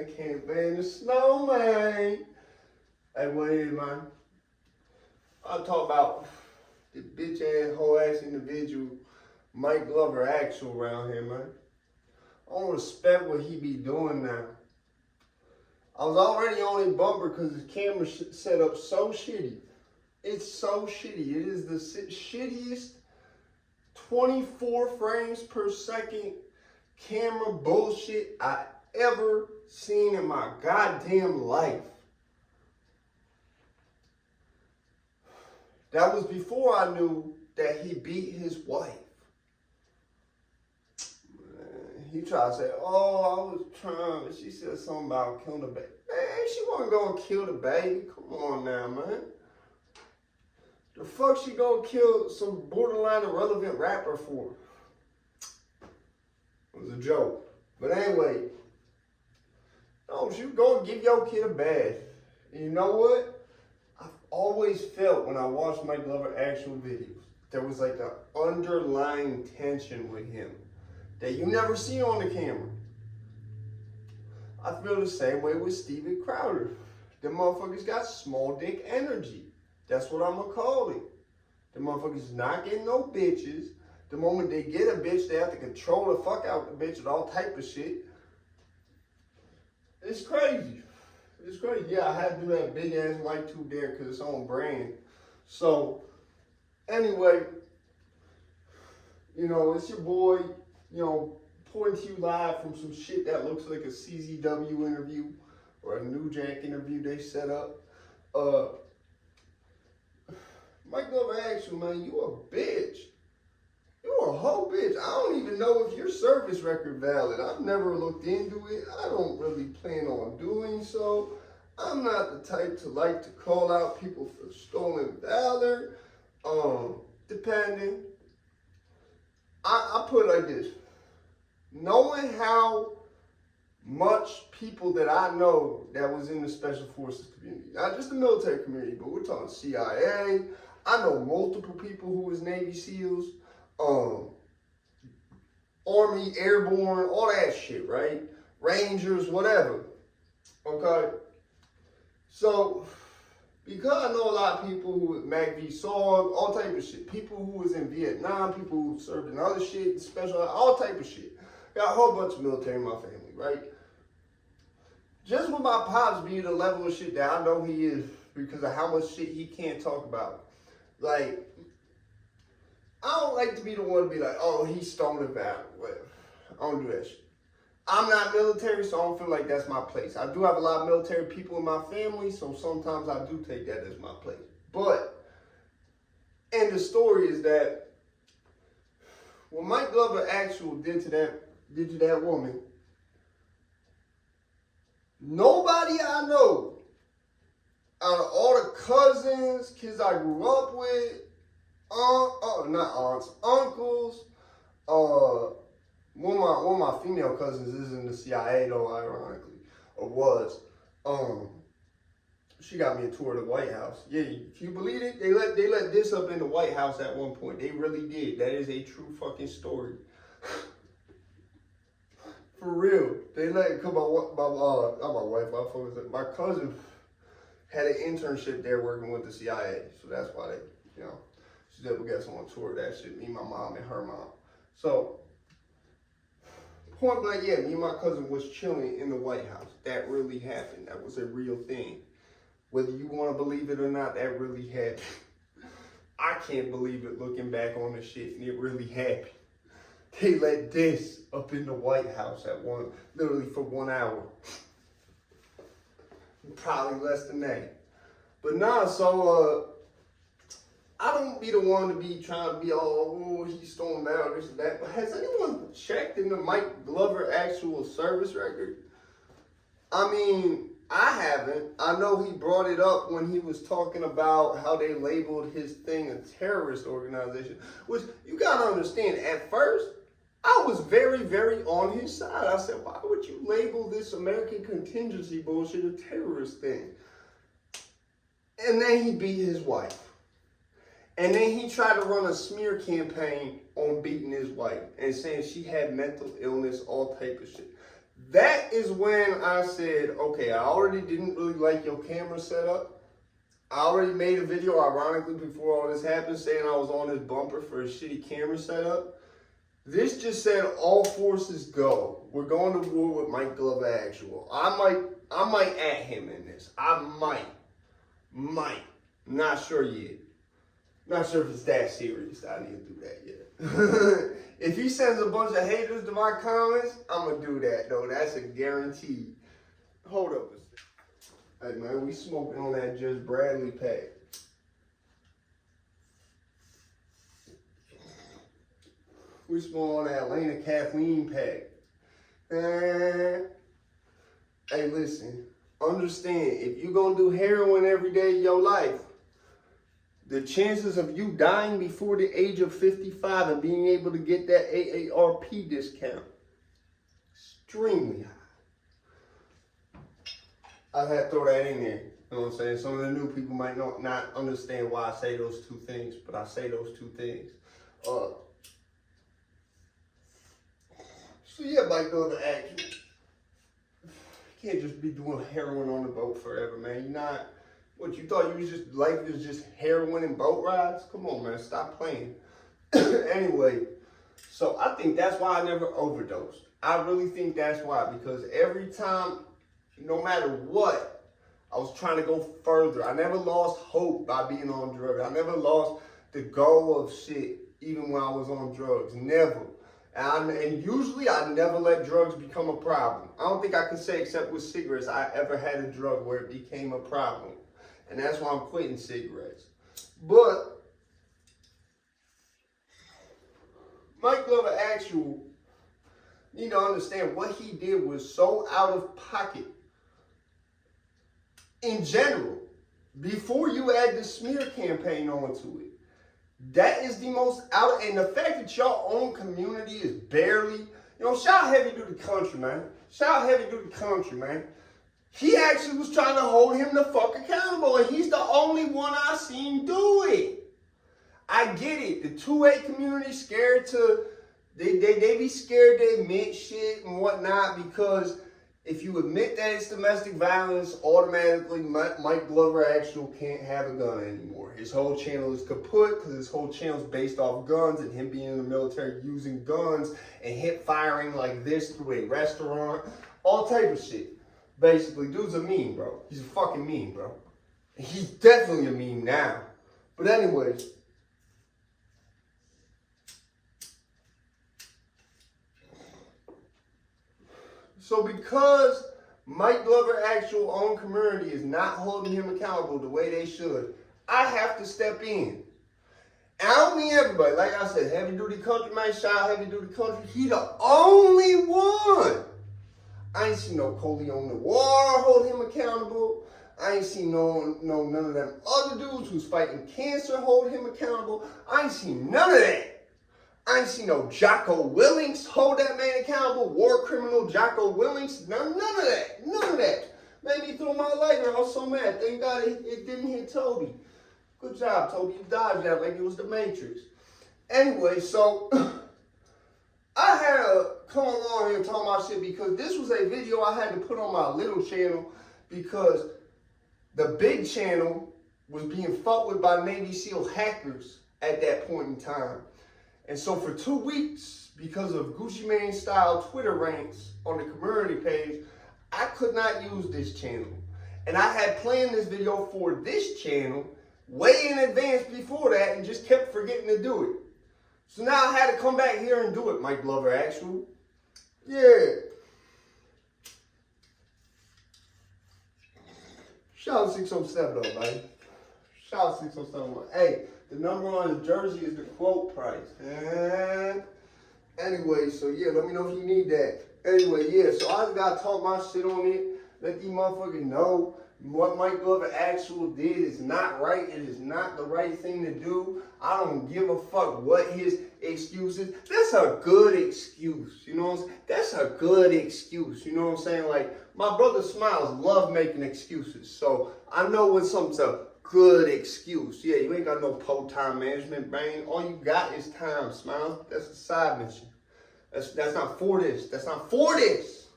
I can't stand the snow, man. Hey, what is it, man? I'll talk about the bitch ass, whole ass individual, Mike Glover Actual around here, man. I don't respect what he be doing now. I was already on his bumper because his camera set up so shitty. It's so shitty. It is the shittiest 24 frames per second camera bullshit I ever seen in my goddamn life. That was before I knew that he beat his wife. He tried to say, oh, I was trying, she said something about killing the baby. Man, she wasn't gonna kill the baby. Come on now, man. The fuck she gonna kill some borderline irrelevant rapper for? It was a joke. But anyway, no, she was gonna give your kid a bath. And you know what? I've always felt when I watched Mike Glover Actual videos, there was like an underlying tension with him that you never see on the camera. I feel the same way with Steven Crowder. Them motherfuckers got small dick energy. That's what I'm gonna call it. The motherfuckers not getting no bitches. The moment they get a bitch, they have to control the fuck out the bitch with all type of shit. It's crazy. It's crazy. Yeah, I had to do that big ass light tube there because it's on brand. So, anyway, you know, it's your boy, you know, pouring to you live from some shit that looks like a CZW interview or a New Jack interview they set up. Mike Glover Actual, man, you a bitch. You a whole bitch. I don't even know if your service record valid. I've never looked into it. I don't really plan on doing so. I'm not the type to like to call out people for stolen valor. Depending. I put it like this. Knowing how much people that I know that was in the Special Forces community, not just the military community, but we're talking CIA. I know multiple people who was Navy SEALs, Army, Airborne, all that shit, right? Rangers, whatever. Okay? So, because I know a lot of people who was MACV SOG, all type of shit. People who was in Vietnam, people who served in other shit, special, all type of shit. Got a whole bunch of military in my family, right? Just with my pops being the level of shit that I know he is because of how much shit he can't talk about. Like, I don't like to be the one to be like, oh, he's stolen valor, whatever. I don't do that shit. I'm not military, so I don't feel like that's my place. I do have a lot of military people in my family, so sometimes I do take that as my place. But, and the story is that what Mike Glover Actual did to that woman, nobody I know, out of all the cousins, kids I grew up with, not aunts, uncles, one of my female cousins is in the CIA though, ironically, or was. She got me a tour of the White House. Yeah, if you believe it, they let this up in the White House at one point. They really did. That is a true fucking story. For real. They let it come not my wife, my cousin had an internship there working with the CIA. So that's why they, you know, she said we got someone on tour of that shit, me, my mom, and her mom. So, point blank, yeah, me and my cousin was chilling in the White House. That really happened. That was a real thing. Whether you want to believe it or not, that really happened. I can't believe it looking back on the shit, and it really happened. They let this up in the White House literally for 1 hour. Probably less than that. But nah, so, I don't be the one to be trying to be all, he's stolen valor, this and that. But has anyone checked in the Mike Glover Actual service record? I mean, I haven't. I know he brought it up when he was talking about how they labeled his thing a terrorist organization. Which, you gotta understand, at first, I was very, very on his side. I said, why would you label this American contingency bullshit a terrorist thing? And then he beat his wife. And then he tried to run a smear campaign on beating his wife and saying she had mental illness, all type of shit. that is when I said, okay, I already didn't really like your camera setup. I already made a video, ironically, before all this happened, saying I was on this bumper for a shitty camera setup. This just said, all forces go. We're going to war with Mike Glover Actual. I might at him in this. I might. Not sure yet. Not sure if it's that serious. I didn't do that yet. If he sends a bunch of haters to my comments, I'm going to do that, though. That's a guarantee. Hold up a second. Hey, man, we smoking on that Just Bradley pack. We smoking on that Atlanta Kathleen pack. And, hey, listen. Understand, if you're going to do heroin every day of your life, the chances of you dying before the age of 55 and being able to get that AARP discount, extremely high. I had to throw that in there. You know what I'm saying? Some of the new people might not understand why I say those two things, but I say those two things. So yeah, Mike Glover Actual. You can't just be doing heroin on the boat forever, man. You're not. What, you thought life was just heroin and boat rides? Come on, man, stop playing. Anyway, so I think that's why I never overdosed. I really think that's why, because every time, no matter what, I was trying to go further. I never lost hope by being on drugs. I never lost the goal of shit, even when I was on drugs. Never. And usually I never let drugs become a problem. I don't think I can say, except with cigarettes, I ever had a drug where it became a problem. And that's why I'm quitting cigarettes. But Mike Glover Actual, you need to understand what he did was so out of pocket. In general, before you add the smear campaign onto it, that is the most out, and the fact that your own community is barely, shout out Heavy Duty Country, man. Shout out Heavy Duty Country, man. He actually was trying to hold him the fuck accountable, and he's the only one I seen do it. I get it. The 2A community scared to, they be scared to admit shit and whatnot, because if you admit that it's domestic violence, automatically Mike Glover Actual can't have a gun anymore. His whole channel is kaput because his whole channel is based off guns and him being in the military using guns and hip firing like this through a restaurant, all type of shit. Basically, dude's a meme, bro. He's a fucking meme, bro. He's definitely a meme now. But anyways. So because Mike Glover Actual own community is not holding him accountable the way they should, I have to step in. And I don't mean everybody. Like I said, Heavy Duty Country, man. Shout out Heavy Duty Country. He the only one. I ain't seen no Coleon Noir hold him accountable. I ain't seen none of them other dudes who's fighting cancer hold him accountable. I ain't seen none of that. I ain't seen no Jocko Willings hold that man accountable. War criminal Jocko Willings. None of that. None of that. Made me throw my lighter. I was so mad. Thank God it didn't hit Toby. Good job, Toby. You dodged that like it was the Matrix. Anyway, so I had to come along here and talk my shit because this was a video I had to put on my little channel because the big channel was being fought with by Navy SEAL hackers at that point in time. And so for 2 weeks, because of Gucci Mane style Twitter rants on the community page, I could not use this channel. And I had planned this video for this channel way in advance before that and just kept forgetting to do it. So now I had to come back here and do it, Mike Glover Actual. Yeah. Shout out 607 though, man. Shout out 607. Hey, the number on his jersey is the quote price. Anyway, so yeah, let me know if you need that. Anyway, yeah, so I just gotta talk my shit on it. Let these motherfuckers know what Mike Glover Actual did is not right. It is not the right thing to do. I don't give a fuck what his excuse is. That's a good excuse, you know what I'm saying? That's a good excuse, you know what I'm saying? Like, my brother Smiles love making excuses. So, I know when something's a good excuse. Yeah, you ain't got no time management brain. All you got is time, Smiles. That's a side mission. That's not for this. That's not for this.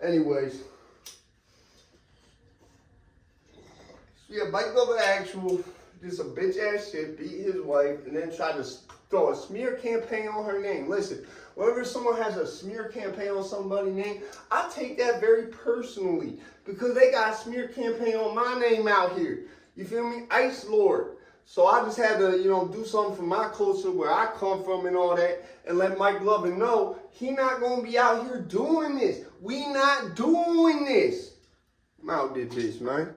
Anyways. So yeah, Wifebeater Actual, just a bitch ass shit, beat his wife, and then try to throw a smear campaign on her name. Listen, whenever someone has a smear campaign on somebody's name, I take that very personally because they got a smear campaign on my name out here. You feel me? Ice Lord. So I just had to, do something for my culture, where I come from and all that, and let Mike Lovin know he not going to be out here doing this. We not doing this. I'm out this bitch, man.